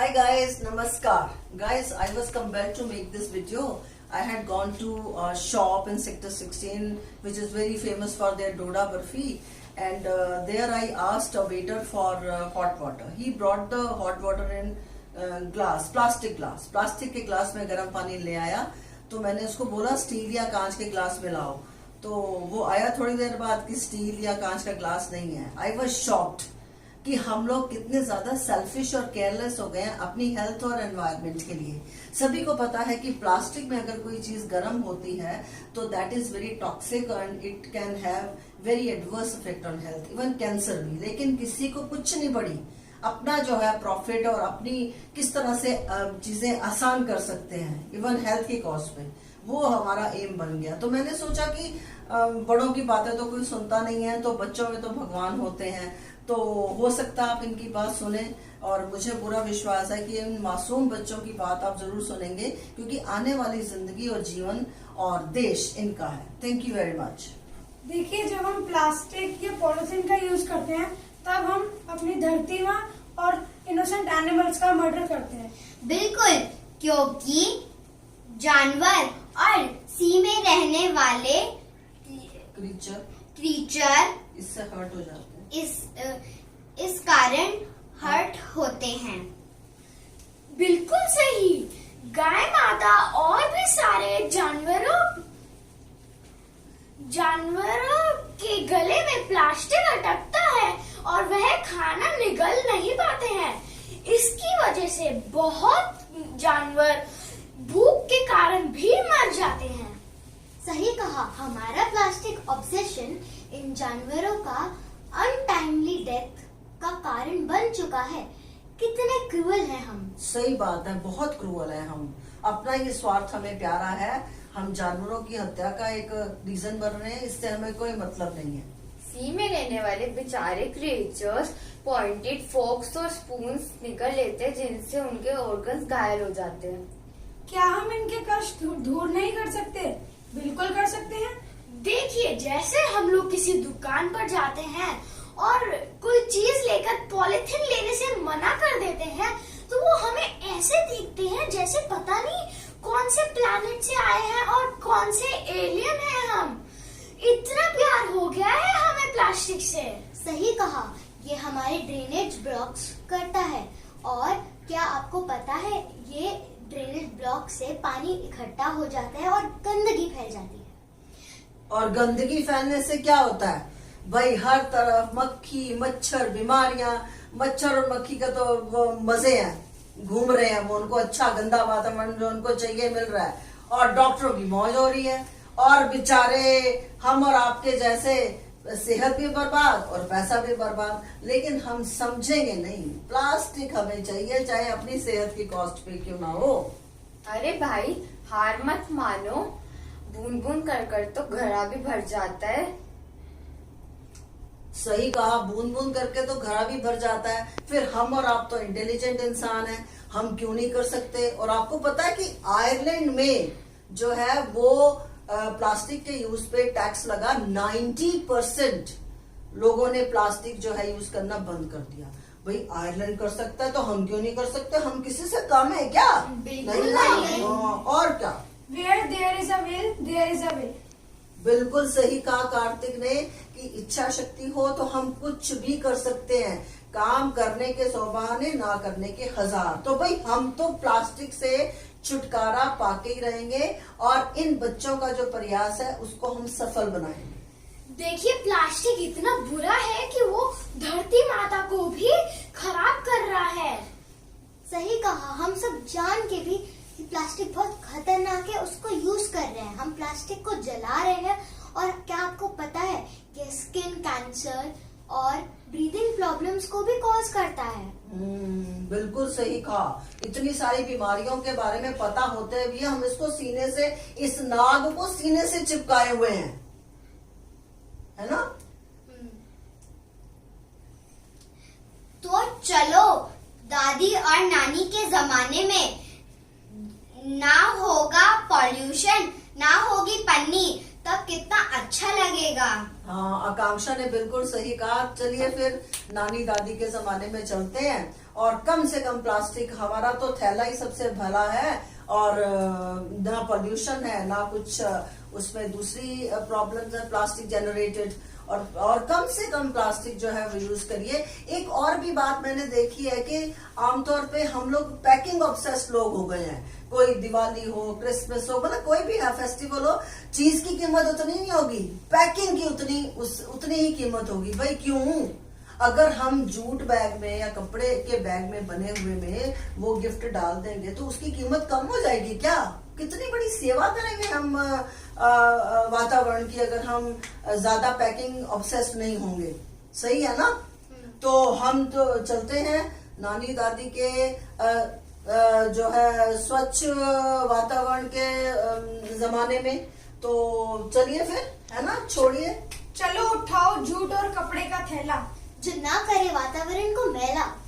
Hi guys, Namaskar. Guys, I was compelled to make this video. I had gone to a shop in Sector 16 which is very famous for their Doda Barfi, and there I asked a waiter for hot water. He brought the hot water in plastic के glass में गर्म पानी ले आया. तो मैंने उसको बोला स्टील या कांच के ग्लास में लाओ. तो वो आया थोड़ी देर बाद कि स्टील या कांच का ग्लास नहीं है. आई वॉज शॉक्ड कि हम लोग कितने ज्यादा सेल्फिश और केयरलेस हो गए हैं अपनी हेल्थ और एनवायरनमेंट के लिए. सभी को पता है कि प्लास्टिक में अगर कोई चीज गर्म होती है तो that is very toxic and it can have very adverse effect on health, even cancer भी. लेकिन किसी को कुछ नहीं पड़ी. अपना जो है प्रॉफिट और अपनी किस तरह से चीजें आसान कर सकते हैं इवन हेल्थ के कॉस्ट पे, वो हमारा एम बन गया. तो मैंने सोचा कि बड़ों की बातें तो कोई सुनता नहीं है, तो बच्चों में तो भगवान होते हैं. तो हो सकता है आप इनकी बात सुने, और मुझे पूरा विश्वास है कि इन मासूम बच्चों की बात आप जरूर सुनेंगे, क्योंकि आने वाली जिंदगी और जीवन और देश इनका है. Thank you very much. देखिए, जब हम प्लास्टिक या पॉलिथीन का यूज करते हैं तब हम अपनी धरती माँ और इनोसेंट एनिमल्स का मर्डर करते हैं. बिल्कुल, क्योंकि जानवर और सी में रहने वाले क्रीचर इससे हर्ट हो जाते हैं. इस कारण हर्ट होते हैं. बिल्कुल सही. गाय माता और भी सारे जानवरों के गले में प्लास्टिक अटकता है और वह खाना निगल नहीं पाते हैं. इसकी वजह से बहुत जानवर भूख के कारण भी मर जाते हैं. सही कहा. हमारा प्लास्टिक ऑब्सेशन इन जानवरों का अनटाइमली डेथ का कारण बन चुका है. कितने क्रूअल हैं हम. सही बात है, बहुत क्रूअल है हम. अपना ये स्वार्थ हमें प्यारा है. हम जानवरों की हत्या का एक रीजन बन रहे हैं. इससे हमें कोई मतलब नहीं है. सी में रहने वाले बेचारे क्रिएचर्स पॉइंटेड फोक्स और स्पून्स निकल लेते हैं, जिनसे उनके ऑर्गन्स घायल हो जाते हैं. क्या हम इनके कष्ट दूर नहीं कर सकते? बिल्कुल कर सकते हैं. देखिए, जैसे हम लोग किसी दुकान पर जाते हैं और कोई चीज लेकर पॉलिथीन लेने से मना कर देते हैं, तो वो हमें ऐसे दिखते हैं जैसे पता नहीं कौन से प्लैनेट से आए हैं और कौन से एलियन हैं हम. इतना प्यार हो गया है हमें प्लास्टिक से. सही कहा. ये हमारे ड्रेनेज ब्लॉक्स करता है. और क्या आपको पता है, ये ड्रेनेज ब्लॉक से पानी इकट्ठा हो जाता है और गंदगी फैल जाती है. और गंदगी फैलने से क्या होता है भाई? हर तरफ मक्खी मच्छर बीमारियां. मच्छर और मक्खी का तो वो मजे हैं, घूम रहे हैं. वो उनको अच्छा गंदा वातावरण जो उनको चाहिए मिल रहा है, और डॉक्टरों की मौज हो रही है, और बेचारे हम और आपके जैसे सेहत भी बर्बाद और पैसा भी बर्बाद. लेकिन हम समझेंगे नहीं. प्लास्टिक हमें चाहिए, चाहे अपनी सेहत की कॉस्ट पे क्यों ना हो. अरे भाई, हार मत मानो. बूंद बूंद कर कर तो घड़ा भी भर जाता है. सही कहा. बूंद बूंद करके तो घड़ा भी भर जाता है. फिर हम और आप तो इंटेलिजेंट इंसान हैं, हम क्यों नहीं कर सकते? और आपको पता है कि आयरलैंड में जो है वो प्लास्टिक के यूज पे टैक्स लगा. 90% लोगों ने प्लास्टिक जो है यूज करना बंद कर दिया. भाई, आयरलैंड कर सकता है तो हम क्यों नहीं कर सकते? हम किसी से कम है क्या? नहीं. और क्या? Where there is a will, there is a way. बिल्कुल सही कहा कार्तिक ने कि इच्छा शक्ति हो तो हम कुछ भी कर सकते हैं. काम करने के 100 बहाने, ना करने के 1000. तो भाई, हम तो प्लास्टिक से छुटकारा पाके ही रहेंगे, और इन बच्चों का जो प्रयास है उसको हम सफल बनाएंगे. देखिए, प्लास्टिक इतना बुरा है कि वो धरती माता को भी खराब कर रहा है. सही कहा. हम सब जान के भी कि प्लास्टिक बहुत खतरनाक है, उसको यूज कर रहे हैं. हम प्लास्टिक को जला रहे हैं. और क्या आपको पता है कि स्किन कैंसर और ब्रीदिंग प्रॉब्लम्स को भी कॉज करता है. बिल्कुल सही कहा. इतनी सारी बीमारियों के बारे में पता होते हुए हम इसको सीने से, इस नाग को सीने से चिपकाए हुए हैं, है ना? तो चलो, दादी और नानी के जमाने में ना होगा पॉल्यूशन, ना होगी पन्नी, तब कितना अच्छा लगेगा। हाँ, आकांक्षा ने बिल्कुल सही कहा। चलिए फिर नानी दादी के जमाने में चलते हैं और कम से कम प्लास्टिक, हमारा तो थैला ही सबसे भला है और ना पोल्यूशन है ना कुछ उसमें दूसरी प्रॉब्लम्स है प्लास्टिक जनरेटेड, और कम से कम प्लास्टिक जो है वो यूज करिए। एक और भी बात मैंने देखी है कि आमतौर पे हम लोग पैकिंग ऑब्सेस्ड लोग हो गए हैं। कोई दिवाली हो, क्रिसमस हो, मतलब कोई भी है फेस्टिवल हो, चीज की कीमत उतनी नहीं होगी, पैकिंग की उतनी ही कीमत होगी। भाई क्यों? अगर हम जूट बैग में या कपड़े के बैग में बने हुए में वो गिफ्ट डाल देंगे तो उसकी कीमत कम हो जाएगी क्या? कितनी बड़ी सेवा करेंगे हम वातावरण की अगर हम ज्यादा पैकिंग ऑब्सेस्ड नहीं होंगे। सही है ना? तो हम तो चलते हैं नानी दादी के जो है स्वच्छ वातावरण के जमाने में। तो चलिए फिर, है ना, छोड़िए। चलो उठाओ जूट और कपड़े का थैला जो ना करे वातावरण को मैला।